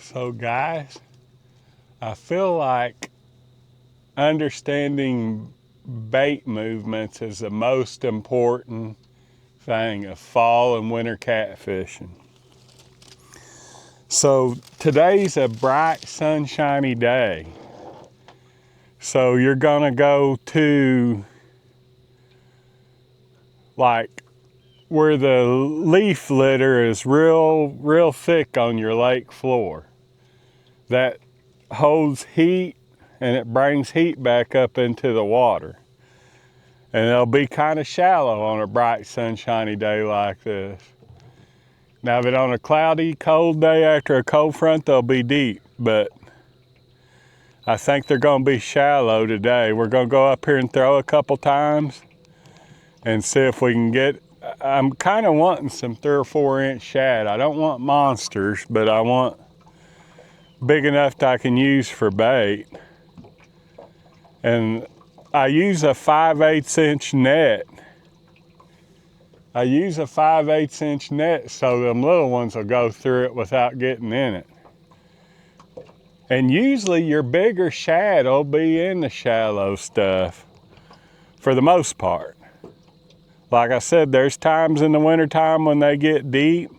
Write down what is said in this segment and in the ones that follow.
So guys, I feel like understanding bait movements is the most important thing of fall and winter catfishing. So today's a bright, sunshiny day. So you're gonna go to like where the leaf litter is real thick on your lake floor. That holds heat and it brings heat back up into the water. And they'll be kind of shallow on a bright, sunshiny day like this. Now, but on a cloudy, cold day after a cold front, they'll be deep, but I think they're gonna be shallow today. We're gonna go up here and throw a couple times and see if we can get, I'm kind of wanting some 3 or 4 inch shad. I don't want monsters, but I want big enough that I can use for bait. And I use a 5/8 inch net. I use a 5/8 inch net so them little ones will go through it without getting in it. And usually your bigger shad will be in the shallow stuff for the most part. Like I said, there's times in the wintertime when they get deep,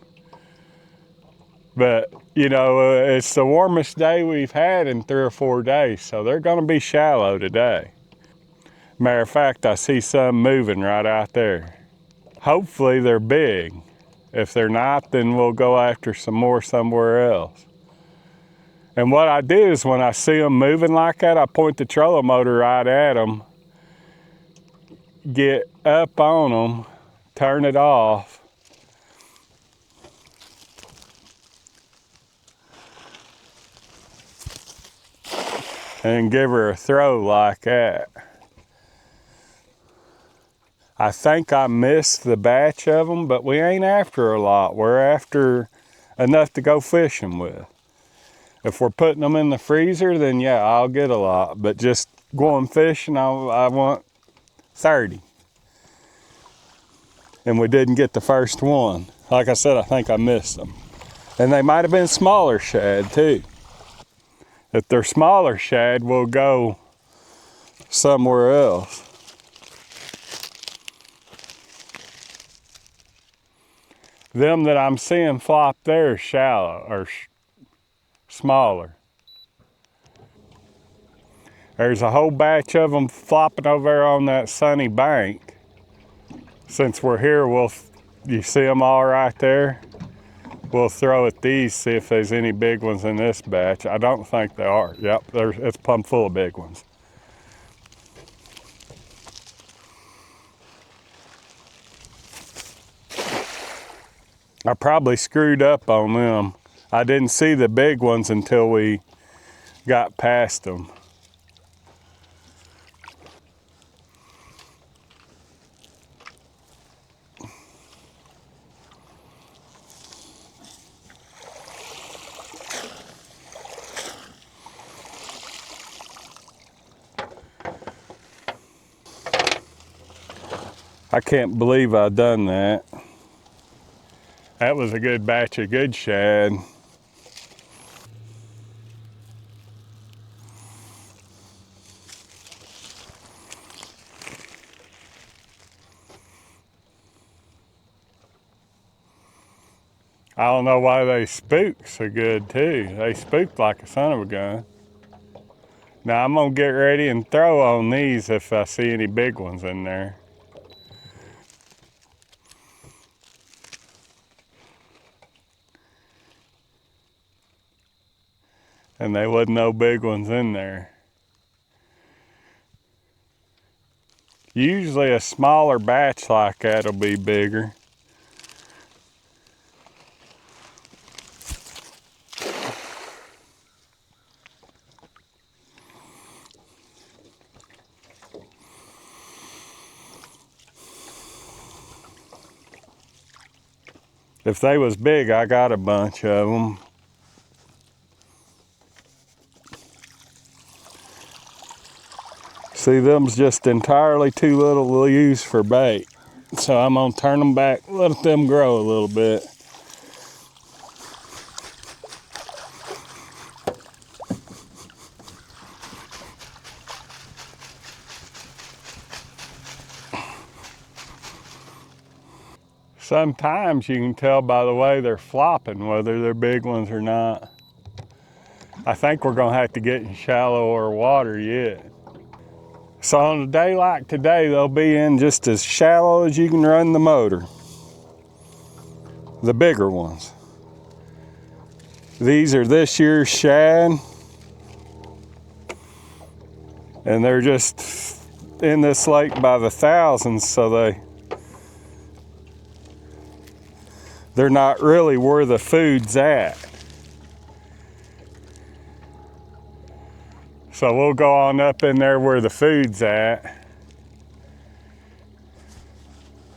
but you know, it's the warmest day we've had in 3 or 4 days, so they're gonna be shallow today. Matter of fact, I see some moving right out there. Hopefully they're big. If they're not, then we'll go after some more somewhere else. And what I do is when I see them moving like that, I point the trolling motor right at them, get up on them, turn it off, and give her a throw like that. I think I missed the batch of them, but we ain't after a lot. We're after enough to go fishing with. If we're putting them in the freezer, then yeah, I'll get a lot. But just going fishing, I want 30. And we didn't get the first one. Like I said, I think I missed them. And they might have been smaller shad too. If they're smaller shad, we'll go somewhere else. Them that I'm seeing flop there are shallow or smaller. There's a whole batch of them flopping over there on that sunny bank. Since we're here, you see them all right there? We'll throw at these, see if there's any big ones in this batch. I don't think there are. Yep, it's plumb full of big ones. I probably screwed up on them. I didn't see the big ones until we got past them. I can't believe I done that. That was a good batch of good shad. I don't know why they spook so good too. They spooked like a son of a gun. Now I'm gonna get ready and throw on these if I see any big ones in there. And there wasn't no big ones in there. Usually a smaller batch like that will be bigger. If they was big, I got a bunch of them. See, them's just entirely too little to use for bait. So I'm gonna turn them back, let them grow a little bit. Sometimes you can tell by the way they're flopping whether they're big ones or not. I think we're gonna have to get in shallower water yet. So on a day like today, they'll be in just as shallow as you can run the motor. The bigger ones. These are this year's shad. And they're just in this lake by the thousands, so they're not really where the food's at. So we'll go on up in there where the food's at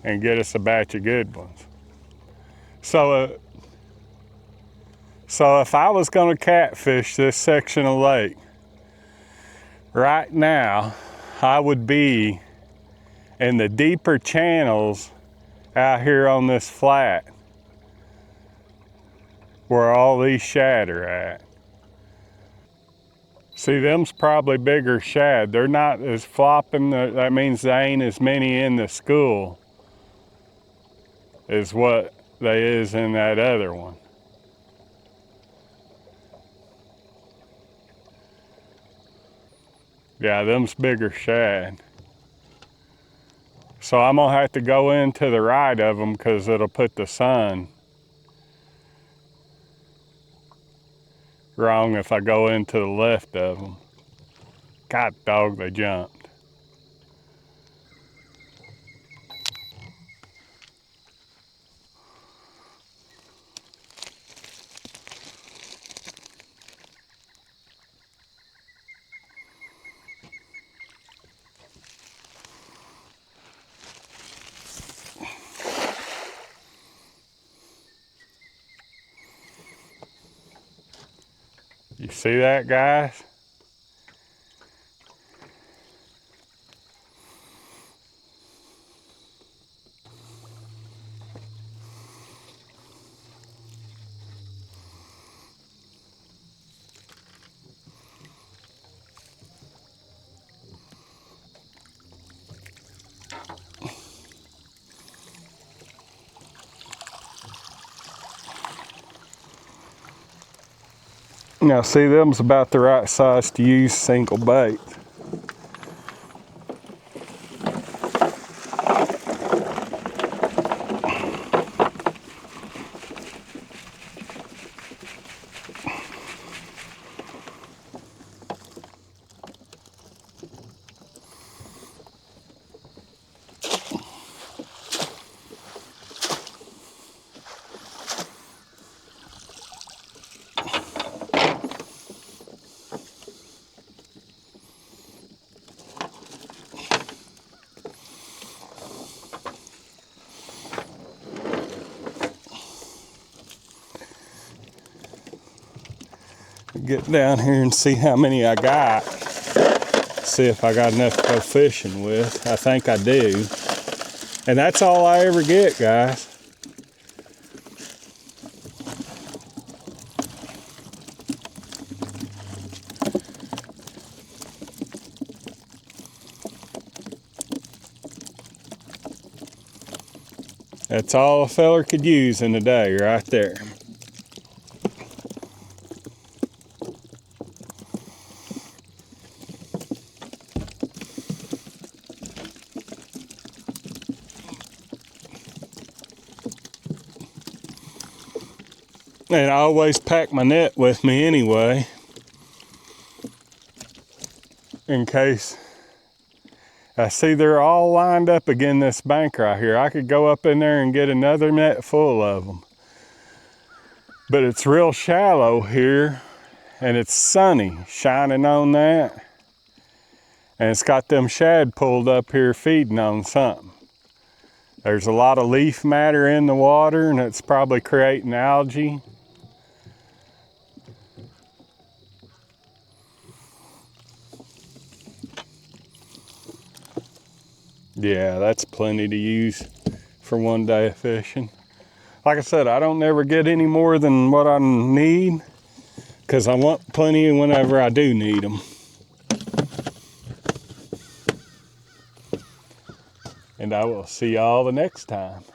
and get us a batch of good ones. So if I was gonna catfish this section of lake, right now, I would be in the deeper channels out here on this flat where all these shad are at. See, them's probably bigger shad. They're not as flopping, that means there ain't as many in the school as what they is in that other one. Yeah, them's bigger shad. So I'm gonna have to go in to the right of them because it'll put the sun wrong if I go into the left of them. God dog, they jumped. You see that, guys? Now see, them's about the right size to use single bait. Get down here and see how many I got. See if I got enough to go fishing with. I think I do. And that's all I ever get, guys. That's all a feller could use in a day right there. And I always pack my net with me anyway, in case I see they're all lined up against this bank right here. I could go up in there and get another net full of them. But it's real shallow here, and it's sunny shining on that. And it's got them shad pulled up here feeding on something. There's a lot of leaf matter in the water, and it's probably creating algae. Yeah, that's plenty to use for one day of fishing. Like I said, I don't never get any more than what I need because I want plenty whenever I do need them. And I will see y'all the next time.